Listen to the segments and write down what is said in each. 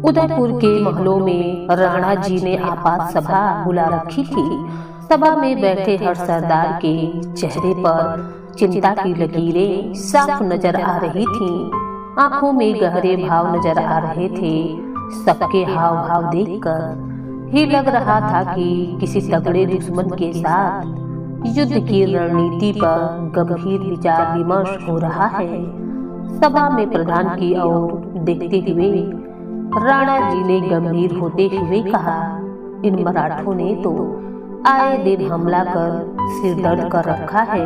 उदयपुर के महलों में राणा जी ने आपात सभा बुला रखी थी। सभा में बैठे हर सरदार के चेहरे पर चिंता की लकीरें साफ नजर आ रही थीं। आंखों में गहरे भाव नजर आ रहे थे। सबके हाव भाव देखकर ही लग रहा था कि किसी तगड़े दुश्मन के साथ युद्ध की रणनीति पर गंभीर विचार विमर्श हो रहा है। सभा में प्रधान की ओर देखते हुए राणा जी ने गंभीर होते हुए कहा, इन मराठों ने तो आए दिन हमला कर सिर दर्द कर रखा है।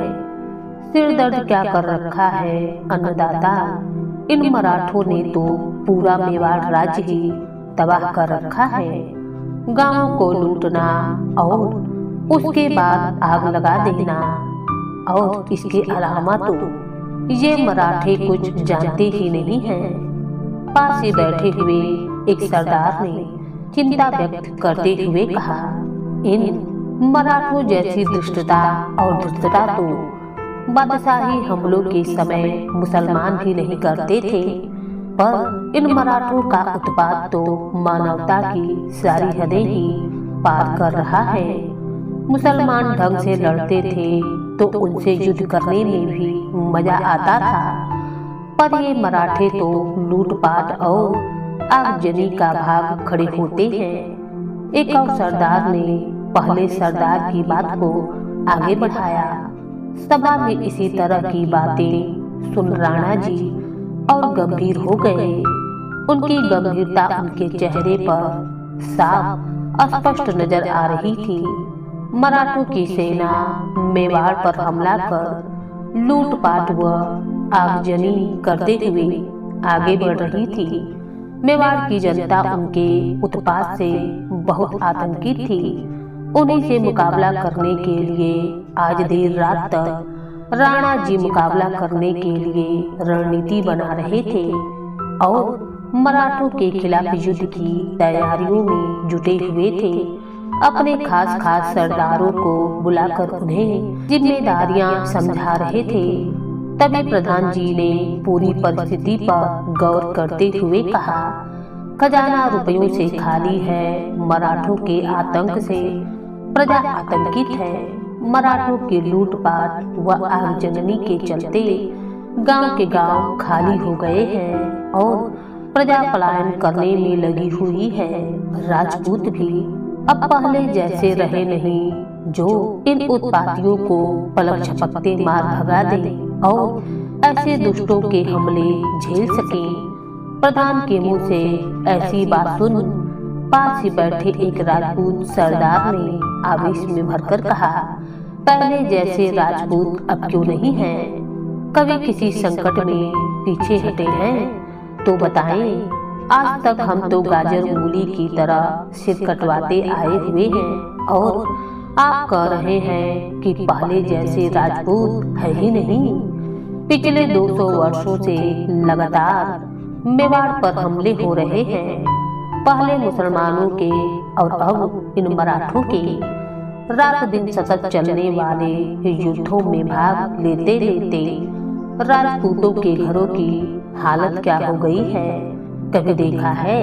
सिर दर्द क्या कर रखा है अन्नदाता, इन मराठों ने तो पूरा मेवाड़ राज्य ही तबाह कर रखा है। गांवों को लूटना और उसके बाद आग लगा देना, और इसके अलावा तो ये मराठे कुछ जानते ही नहीं हैं। पास ही बैठे हुए एक सरदार ने चिंता व्यक्त करते हुए कहा, इन मराठों जैसी दुष्टता और धृष्टता तो बादशाही हमलों के समय मुसलमान भी नहीं करते थे, पर इन मराठों का उत्पात तो मानवता की सारी हदें ही पार कर रहा है। मुसलमान ढंग से लड़ते थे तो उनसे युद्ध करने में भी मजा आता था, पर ये मराठे तो लूटपाट और आगजनी का भाग खड़े होते हैं। एक और सरदार ने पहले सरदार की बात को आगे बढ़ाया। सभा में इसी तरह की बातें सुन राणा जी और गंभीर हो गए। उनकी गंभीरता उनके चेहरे पर साफ स्पष्ट नजर आ रही थी। मराठों की सेना मेवाड़ पर हमला कर लूटपाट व आगजनी करते हुए आगे बढ़ रही थी। मेवाड़ की जनता उनके उत्पात से बहुत आतंकित थी। उन्हीं से मुकाबला करने के लिए आज देर रात तक राणा जी मुकाबला करने के लिए रणनीति बना रहे थे और मराठों के खिलाफ युद्ध की तैयारियों में जुटे हुए थे। अपने खास खास सरदारों को बुलाकर उन्हें जिम्मेदारियां समझा रहे थे। तभी प्रधान जी ने पूरी परिस्थिति पर गौर करते हुए कहा, खजाना रुपयों से खाली है। मराठों के आतंक से प्रजा आतंकित है। मराठों की लूटपाट व आगजनी के चलते गांव के गांव खाली हो गए हैं और प्रजा पलायन करने में लगी हुई है। राजपूत भी अब पहले जैसे रहे नहीं, जो इन उत्पातियों को पलक झपकते मार भगा दे और ऐसे दुष्टों के हमले झेल सके। प्रधान के मुंह से ऐसी बात सुन पास ही बैठे एक राजपूत सरदार ने आवेश में भरकर कहा, पहले जैसे राजपूत अब क्यों नहीं हैं? कभी किसी संकट में पीछे हटे हैं तो बताएं। आज तक हम तो गाजर मूली की तरह सिर कटवाते आए हुए हैं और आप कह रहे हैं कि पहले जैसे राजपूत है ही नहीं। पिछले 200 वर्षों से लगातार मेवाड़ पर हमले हो रहे हैं, पहले मुसलमानों के और अब इन मराठों के। रात दिन सतत चलने वाले युद्धों में भाग लेते लेते राजपूतों के घरों की हालत क्या हो गई है कभी देखा है?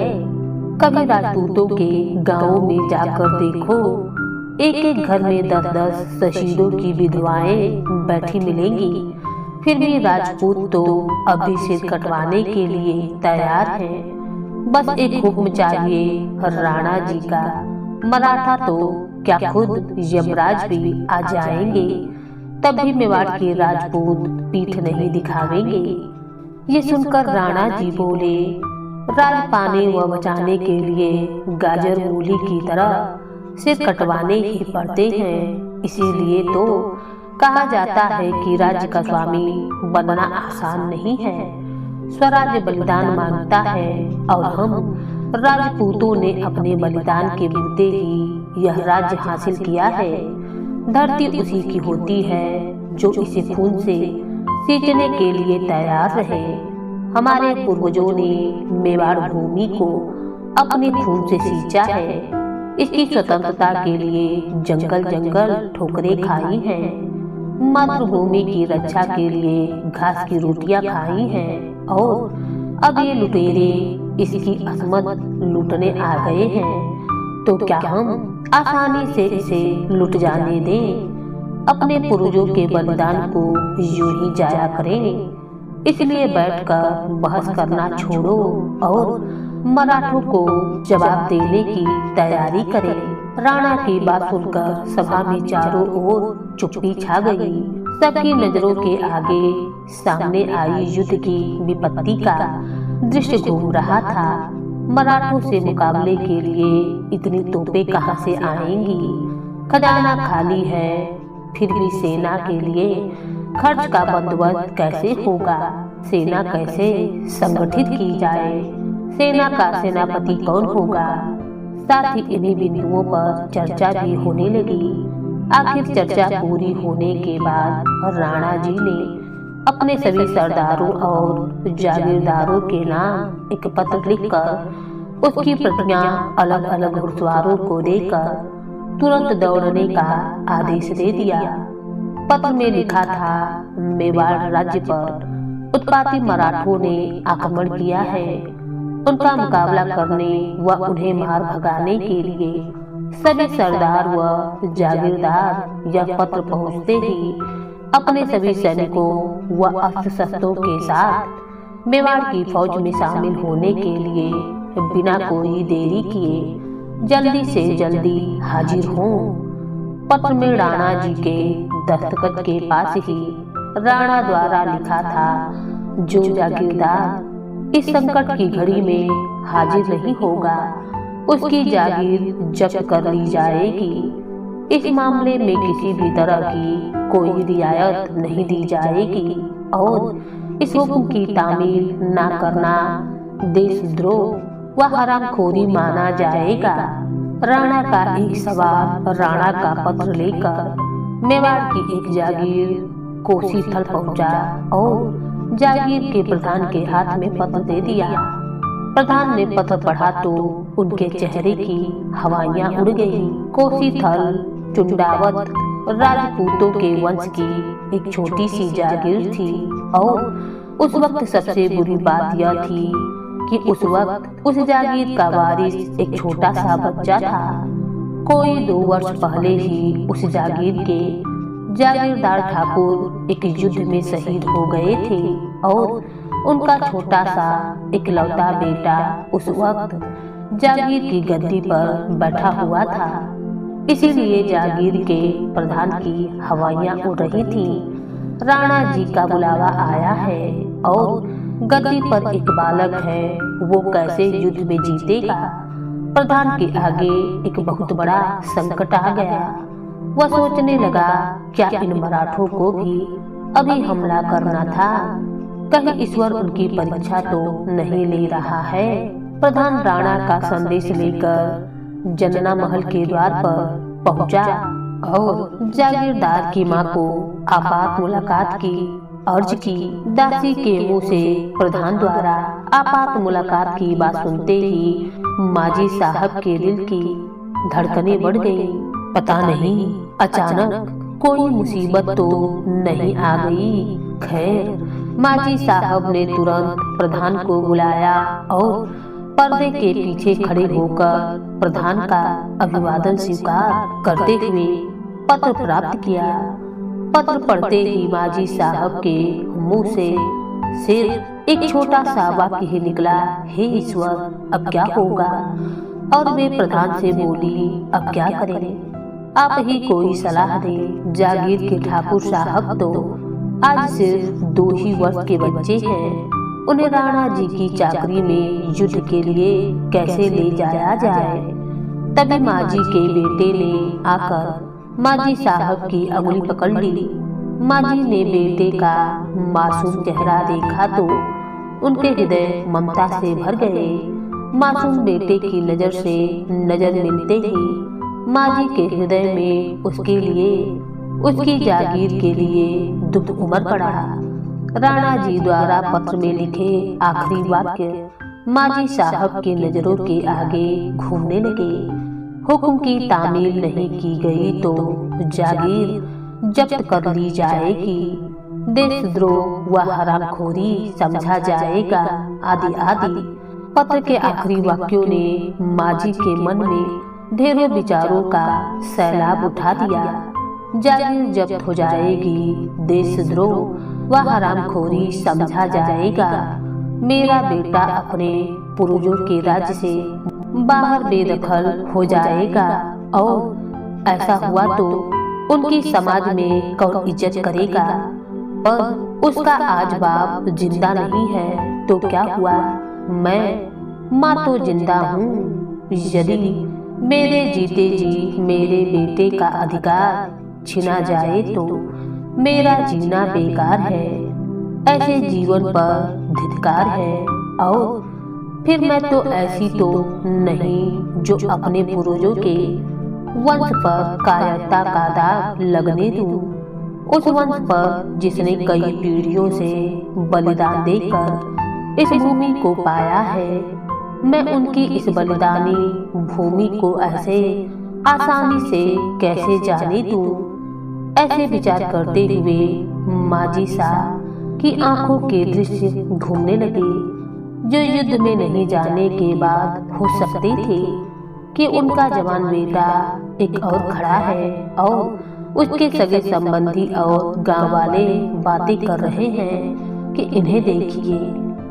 कभी राजपूतों के गांवों में जाकर देखो, एक एक घर में 10-10 शहीदों की विधवाएं बैठी मिलेंगी। फिर भी राजपूत तो अभी सिर कटवाने के लिए तैयार हैं। बस एक हुक्म चाहिए राणा जी का। मराठा तो क्या खुद यमराज भी आ जाएंगे, तब भी मेवाड़ के राजपूत पीठ नहीं दिखावेंगे। ये सुनकर राणा जी बोले, राज पाने व बचाने के लिए गाजर मूली की तरह सिर कटवाने ही पड़ते हैं। इसीलिए तो कहा जाता है कि राज्य का स्वामी बनना आसान नहीं है। स्वराज्य बलिदान मांगता है और हम राजपूतों ने अपने बलिदान के बूते ही यह राज्य हासिल किया है। धरती उसी की होती है जो इसे खून से सींचने के लिए तैयार रहे। हमारे पूर्वजों ने मेवाड़ भूमि को अपने खून से सींचा है। इसकी स्वतंत्रता के लिए जंगल जंगल ठोकरें खाई हैं। मातृभूमि की रक्षा के लिए घास की रोटियां खाई हैं और अब ये लुटेरे इसकी असमत लूटने आ गए हैं, तो क्या हम आसानी से इसे लुट जाने दें? अपने पूर्वजों के बलिदान को यूं ही जाया करें? इसलिए बैठकर बहस करना छोड़ो और मराठों को जवाब देने की तैयारी करें। राणा की बात सुनकर सभा में चारों ओर चुप्पी छा गई। सबकी नजरों के आगे सामने आई युद्ध की विपत्ति का दृश्य घूम रहा था। मराठों से मुकाबले के लिए इतनी तोपें कहां से आएंगी? खजाना खाली है, फिर भी सेना के लिए खर्च का बंदोबस्त कैसे होगा? सेना कैसे संगठित की जाए? सेना का सेनापति कौन होगा? साथ ही इन्हीं बिंदुओं पर चर्चा भी होने लगी। आखिर चर्चा पूरी होने के बाद राणा जी ने अपने सभी सरदारों और जागीरदारों के नाम एक पत्र लिखकर उसकी प्रतिज्ञा अलग अलग घुड़सवारों को देकर तुरंत दौड़ने का आदेश दे दिया। पत्र में लिखा था, मेवाड़ राज्य पर उत्पाती मराठों ने आक्रमण किया है। उनका मुकाबला करने व उन्हें मार भगाने के लिए सभी सरदार व जागीरदार यह पत्र पहुंचते ही अपने सभी सैनिकों व अस्त्र शस्त्रों के साथ मेवाड़ की फौज में शामिल होने के लिए बिना कोई देरी किए जल्दी से जल्दी हाजिर हों। पत्र में राणा जी के दस्तखत के पास ही राणा द्वारा लिखा था, जो जागीरदार इस संकट की घड़ी में हाजिर नहीं होगा उसकी जागीर जब्त कर ली जाएगी। इस मामले में किसी भी तरह की कोई रियायत नहीं दी जाएगी और इस हुक्म की तामील न करना देशद्रोह व हरामखोरी माना जाएगा। राणा का एक सवार राणा का पत्र लेकर मेवाड़ की एक जागीर कोसी थल पहुंचा और जागीर के प्रधान के हाथ में पत्र दे दिया। प्रधान ने पत्र पढ़ा तो उनके चेहरे की हवाइयां उड़ गई। कोसी थल चुंडावत राजपूतों के वंश की एक छोटी सी जागीर थी और उस वक्त सबसे बुरी बात यह थी कि उस वक्त उस जागीर का वारिस एक छोटा सा बच्चा था। कोई 2 वर्ष पहले ही उस जागीर के जागीरदार ठाकुर एक युद्ध में शहीद हो गए थे और उनका छोटा सा इकलौता बेटा उस वक्त जागीर की गद्दी पर बैठा हुआ था। इसीलिए जागीर के प्रधान की हवाइयां उड़ रही थी। राणा जी का बुलावा आया है और गद्दी पर एक बालक है, वो कैसे युद्ध में जीतेगा? प्रधान के आगे एक बहुत बड़ा संकट आ गया। वह सोचने लगा, क्या इन मराठों को भी अभी हमला करना था? कहीं ईश्वर उनकी परीक्षा तो नहीं ले रहा है? प्रधान राणा का संदेश लेकर जनना महल के द्वार पर पहुंचा और जागीरदार की मां को आपात मुलाकात की अर्ज की। दासी के मुंह से प्रधान द्वारा आपात मुलाकात की बात सुनते ही माजी साहब के दिल की धड़कनें बढ़ गई। पता नहीं अचानक कोई मुसीबत तो नहीं आ गई? खैर, माजी साहब ने तुरंत प्रधान को बुलाया और पर्दे के पीछे खड़े होकर प्रधान का अभिवादन स्वीकार करते हुए पत्र प्राप्त किया। पत्र पढ़ते ही माजी साहब के मुंह से सिर्फ एक छोटा सा वाक्य ही निकला, हे ईश्वर, अब क्या होगा? और वे प्रधान से बोली, अब क्या करें? आप ही कोई सलाह दें। जागीर के ठाकुर साहब तो आज सिर्फ 2 ही वर्ष के बच्चे हैं। उन्हें राणा जी की चाकरी में युद्ध के लिए कैसे ले जाया जाए? तभी माजी के बेटे ने आकर माजी साहब की अंगुली पकड़ ली। माजी ने बेटे का मासूम चेहरा देखा तो उनके हृदय ममता से भर गए। मासूम बेटे की नजर से नजर मिलते ही माजी के हृदय में उसके लिए, उसकी जागीर के लिए दुख उमड़ पड़ा। राणा जी द्वारा पत्र में लिखे आखिरी वाक्य माजी साहब की नजरों के आगे घूमने लगे। हुक्म की तामील नहीं की गई तो जागीर जब्त कर ली जाएगी, देशद्रोह व हरामखोरी समझा जाएगा, आदि आदि। पत्र के आखिरी वाक्यों ने माजी के मन में ढेरों विचारों का सैलाब उठा दिया। जागीर जब्त हो जाएगी, देशद्रोह व हरामखोरी समझा जाएगा, मेरा बेटा अपने पूर्वजों के राज्य से बाहर बेदखल हो जाएगा, और ऐसा हुआ तो उनकी समाज में कौन इज्जत करेगा। पर उसका आज बाप जिंदा नहीं है तो क्या हुआ, मैं माँ तो जिंदा हूँ। यदि मेरे जीते जी मेरे बेटे का अधिकार छिना जाए तो मेरा जीना बेकार है, ऐसे जीवन पर धिक्कार है। और फिर मैं तो ऐसी तो नहीं जो अपने पूर्वजों के वंश पर कायरता का दाग लगने दूं, उस वंश पर जिसने कई पीढ़ियों से बलिदान देकर इस भूमि को पाया है। मैं उनकी इस बलिदानी भूमि को ऐसे आसानी से कैसे जाने दूं। ऐसे विचार करते हुए माजी साहब की आंखों के दृश्य घूमने लगे, जो युद्ध में नहीं जाने के बाद हो सकते थे कि उनका जवान बेटा एक और खड़ा है और उसके सगे संबंधी और गांव वाले बातें कर रहे हैं कि इन्हें देखिए,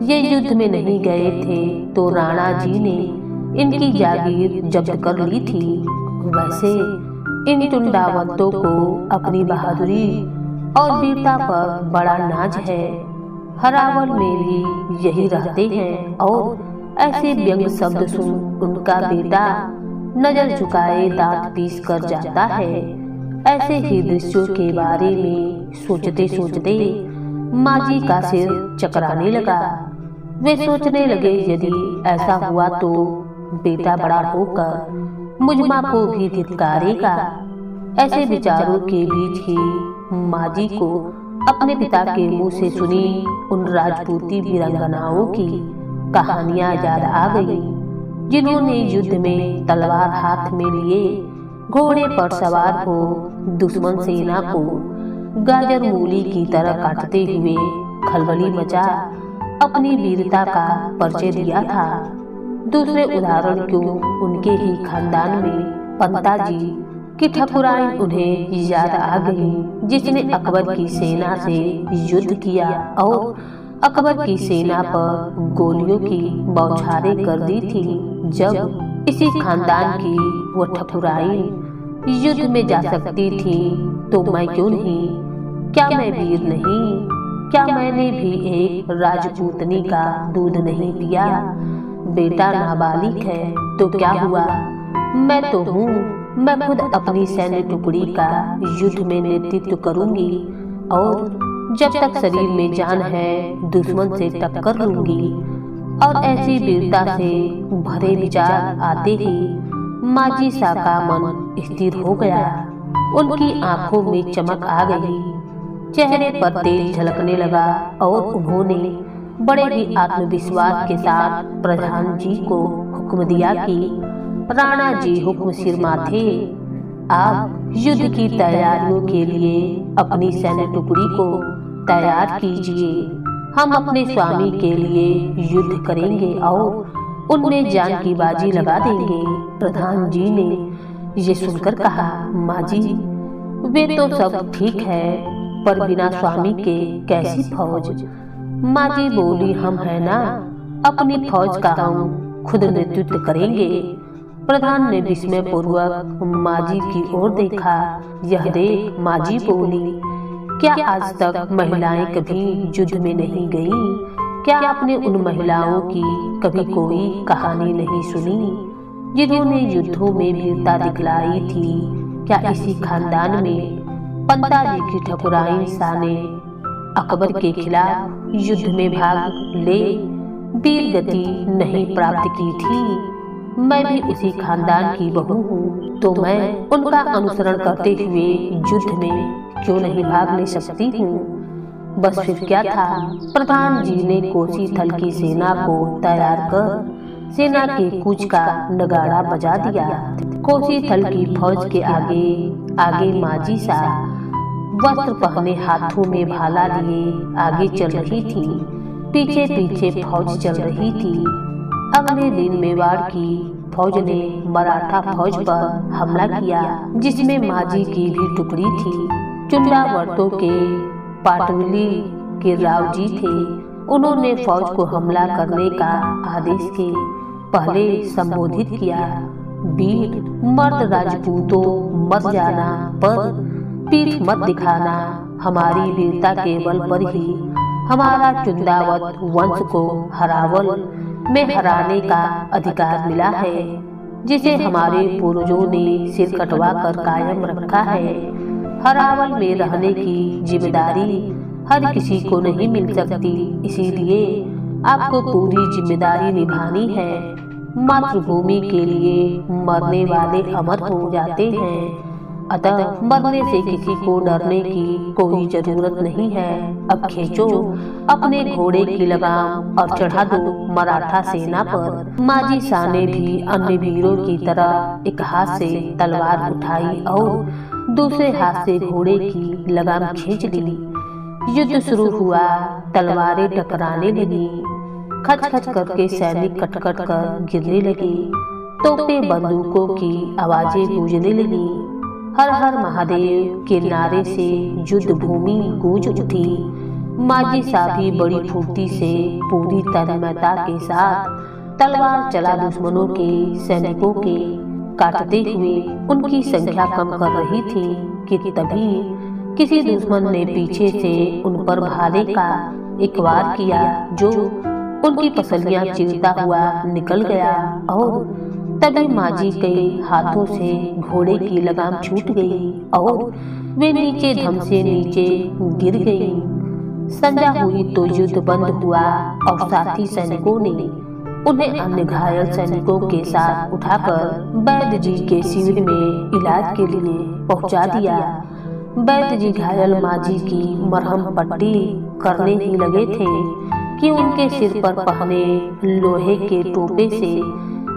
ये युद्ध में नहीं गए थे तो राणा जी ने इनकी जागीर जब्त कर ली थी। वैसे इन टुंडावंतों को अपनी बहादुरी और वीरता पर बड़ा नाज है। हरावल में भी यही रहते हैं और ऐसे व्यंग शब्द सुन उनका बेटा नजर झुकाए दांत पीस कर जाता है। ऐसे ही दृश्यों के बारे में सोचते सोचते माजी का सिर चकराने लगा। वे सोचने लगे, यदि ऐसा हुआ तो बेटा बड़ा होकर मुझ माँ को भी धिक्कारेगा। ऐसे विचारों के बीच ही माजी को अपने पिता के मुंह से सुनी उन राजपूती वीरांगनाओं की कहानियां याद आ गई, जिन्होंने युद्ध में तलवार हाथ में लिए घोड़े पर सवार हो दुश्मन सेना को गाजर मूली की तरह काटते हुए खलबली मचा अपनी वीरता का परिचय दिया था। दूसरे उदाहरण क्यों, उनके ही खानदान में पंता जी की ठकुराइन उन्हें याद आ गई, जिसने अकबर की सेना से युद्ध किया और अकबर की सेना पर गोलियों की बौछारें कर दी थी। जब इसी खानदान की वो ठकुराइन युद्ध में जा सकती थी तो मैं क्यों नहीं? क्या मैं वीर नहीं? क्या मैंने भी एक राजपूतनी का दूध नहीं पिया? बेटा नाबालिग है तो क्या हुआ, मैं तो हूँ। मैं खुद अपनी सैन्य टुकड़ी का युद्ध में नेतृत्व करूंगी और जब तक शरीर में जान है दुश्मन से टक्कर लूंगी। और ऐसी वीरता से भरे विचार आते ही माजी सा का मन स्थिर हो गया। उनकी आंखों में चमक आ गई, चेहरे पर तेज झलकने लगा और उन्होंने बड़े ही आत्मविश्वास के साथ प्रधान जी को हुक्म दिया कि राणा जी हुक्म सिर माथे, आप युद्ध की तैयारियों के लिए अपनी सैन्य टुकड़ी को तैयार कीजिए। हम अपने स्वामी के लिए युद्ध करेंगे और उनमें जान की बाजी लगा देंगे। प्रधान जी ने ये सुनकर कहा, माजी वे तो सब ठीक है, पर बिना स्वामी के कैसी फौज? माजी बोली, हम है ना, अपनी फौज का हम खुद नेतृत्व करेंगे। प्रधान ने विस्मय पूर्वक माजी की ओर देखा। यह देख माजी बोली, क्या आज तक महिलाएं कभी युद्ध में नहीं गईं? क्या आपने उन महिलाओं की कभी कोई कहानी नहीं सुनी जिन्होंने युद्धों में वीरता दिखलाई थी? क्या इसी खानदान में पंता जी की ठकुराइन सा ने अकबर के खिलाफ युद्ध में भाग ले वीर गति नहीं प्राप्त की थी? मैं भी उसी खानदान की बहू हूँ, तो मैं उनका अनुसरण करते हुए युद्ध में क्यों नहीं भाग ले सकती हूँ? बस फिर क्या था, प्रधान जी ने कोसी थल की सेना को तैयार कर सेना के कूच का नगाड़ा बजा दिया। कोसी थल की फौज के आगे आगे माजी सा वस्त्र पहने हाथों में भाला लिए आगे चल रही थी। पीछे पीछे फौज चल रही थी। अगले दिन मेवाड़ की फौज ने मराठा फौज पर हमला किया, जिसमें मांझी की भी टुकड़ी थी। चुंडावर्तों के पाटवली के राव जी थे। उन्होंने फौज को हमला करने का आदेश के पहले संबोधित किया, वीर मर्द राजपूतों मत जाना, पर पीठ मत दिखाना। हमारी वीरता के बल पर ही हमारा चुंदावत वंश को हरावल में हराने का अधिकार मिला है, जिसे हमारे पूर्वजों ने सिर कटवा कर कायम रखा है। हरावल में रहने की जिम्मेदारी हर किसी को नहीं मिल सकती, इसीलिए आपको पूरी जिम्मेदारी निभानी है। मातृभूमि के लिए मरने वाले अमर हो जाते हैं, अतः मरने से किसी को डरने की कोई जरूरत नहीं है। अब खींचो अपने घोड़े की लगाम और चढ़ा दो मराठा सेना पर। मांझी शाह ने भी अन्य वीरों की तरह एक हाथ से तलवार उठाई और दूसरे हाथ से घोड़े की लगाम खींच ली। युद्ध शुरू हुआ, तलवारें टकराने लगी, खच खच करके सैनिक कटकट कर गिरने लगे, तोपे बंदूकों की आवाजें गूंजने लगी। हर हर महादेव के नारे से युद्ध भूमि गूंज उठी। मांझी शाह भी बड़ी फुर्ती से पूरी तन्मयता के साथ तलवार चला दुश्मनों के सैनिकों के काटते हुए उनकी संख्या कम कर रही थी कि तभी किसी दुश्मन ने पीछे से उन पर भाले का एक वार किया, जो उनकी पसलियां चीरता हुआ निकल गया और तभी मांझी के हाथों से घोड़े की लगाम छूट गई और वे नीचे धम से नीचे गिर गई। संध्या हुई तो युद्ध बंद हुआ और साथी सैनिकों ने उन्हें अन्य घायल सैनिकों के साथ उठाकर वैद्य जी के शिविर में इलाज के लिए पहुंचा दिया। वैद्य जी घायल मांझी की मरहम पट्टी करने ही लगे थे कि उनके सिर पर पहने लोहे के टोपे से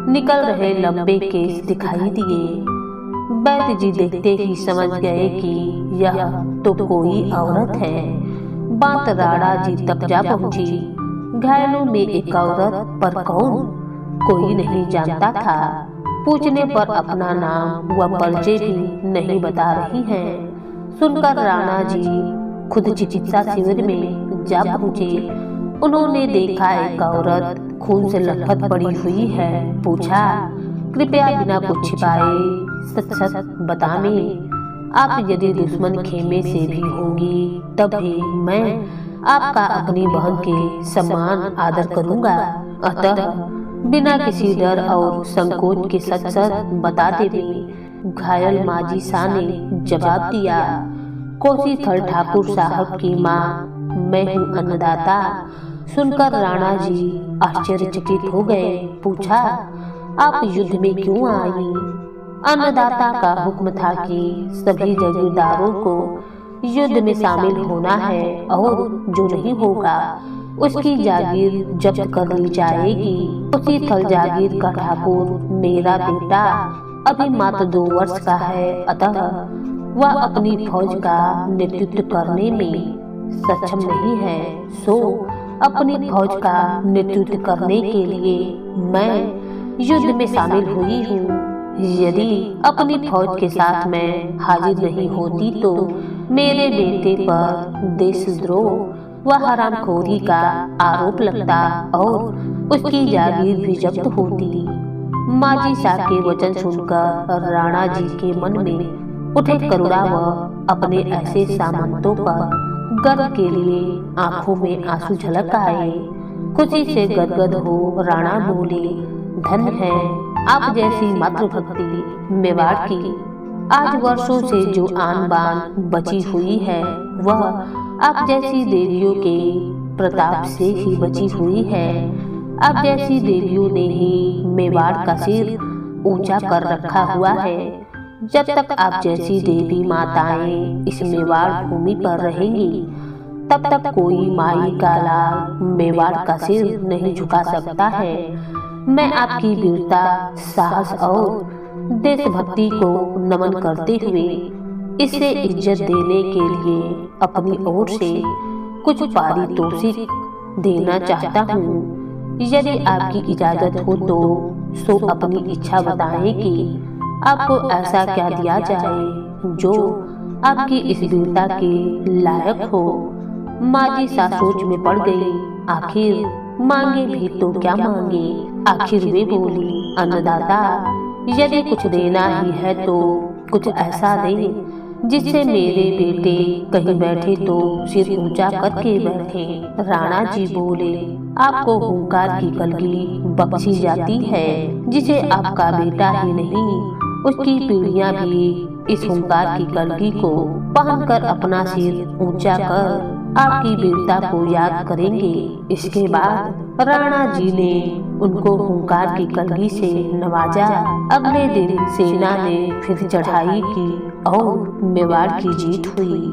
निकल रहे लंबे केस दिखाई दिए। वैद्य जी देखते ही समझ गए कि यह तो कोई औरत है। बात राणा जी तक जा पहुंची। घायलों में एक औरत, पर कौन, कोई नहीं जानता था। पूछने पर अपना नाम व परिचय भी नहीं बता रही हैं। सुनकर राणा जी खुद चिकित्सा शिविर में जा पहुंचे। उन्होंने देखा एक औरत खून से लथपथ पड़ी हुई है। पूछा, कृपया बिना कुछ छिपाए सच सच बताएं, आप यदि दुश्मन खेमे से भी होंगी तब भी मैं आपका अपनी बहन के समान आदर करूंगा। अतः बिना किसी डर और संकोच के सच सच बता देवे। घायल मांझी शाह ने जवाब दिया, कोसी थल ठाकुर साहब की माँ मैं हूँ अन्नदाता। सुनकर राणा जी आश्चर्यचकित हो गए। पूछा, आप युद्ध में क्यों आई? अन्नदाता का हुक्म था कि सभी जागीरदारों को युद्ध में शामिल होना है और जो नहीं होगा उसकी जागीर जब्त कर ली जाएगी। उसी थल जागीर का ठाकुर मेरा बेटा अभी मात्र 2 वर्ष का है, अतः वह अपनी फौज का नेतृत्व करने में सक्षम नहीं है। सो अपनी फौज का नेतृत्व करने के लिए मैं युद्ध में शामिल हुई हूँ। यदि अपनी फौज के साथ मैं हाजिर नहीं होती तो मेरे बेटे पर देशद्रोह व हरामखोरी का आरोप लगता और उसकी जागीर भी जब्त होती। मांझी शाह के वचन सुनकर राणा जी के मन में उठे करुणा व अपने ऐसे सामंतों पर गर्व के लिए आंखों में आंसू झलक आए। खुशी से गदगद हो राणा बोले, धन्य है आप जैसी मातृभक्ति मेवाड़ की। आज वर्षों से जो आन बान बची हुई है वह आप जैसी देवियों के प्रताप से ही बची हुई है। आप जैसी देवियों ने ही मेवाड़ का सिर ऊंचा कर रखा हुआ है। जब तक आप जैसी देवी माताएं इस मेवाड़ भूमि पर रहेंगी तब तक कोई माई का लाल मेवाड़ का सिर नहीं झुका सकता है। मैं आपकी वीरता, साहस और देशभक्ति को नमन करते हुए इसे इज्जत देने के लिए अपनी ओर से कुछ पारितोषिक देना चाहता हूँ। यदि आपकी इजाजत हो तो सो अपनी इच्छा बताएं कि आपको ऐसा क्या दिया जाए जो आपकी इस वीरता के लायक हो। माँ जी सा सोच में पड़ गई। आखिर मांगे भी तो क्या मांगे। आखिर वे बोली, अन्नदाता यदि कुछ देना ही है तो कुछ ऐसा दे जिससे मेरे बेटे कहीं बैठे तो सिर ऊंचा करके बैठे। राणा जी बोले, आपको हुंकार की कलगी बख्शी जाती है, जिसे आपका बेटा ही नहीं उसकी पीढ़ियां भी इस हुंकार की कलगी को पहनकर अपना सिर ऊंचा कर आपकी वीरता को याद करेंगे। इसके बाद राणा जी ने उनको हुंकार की कलगी से नवाजा। अगले दिन सेना ने फिर चढ़ाई की और मेवाड़ की जीत हुई।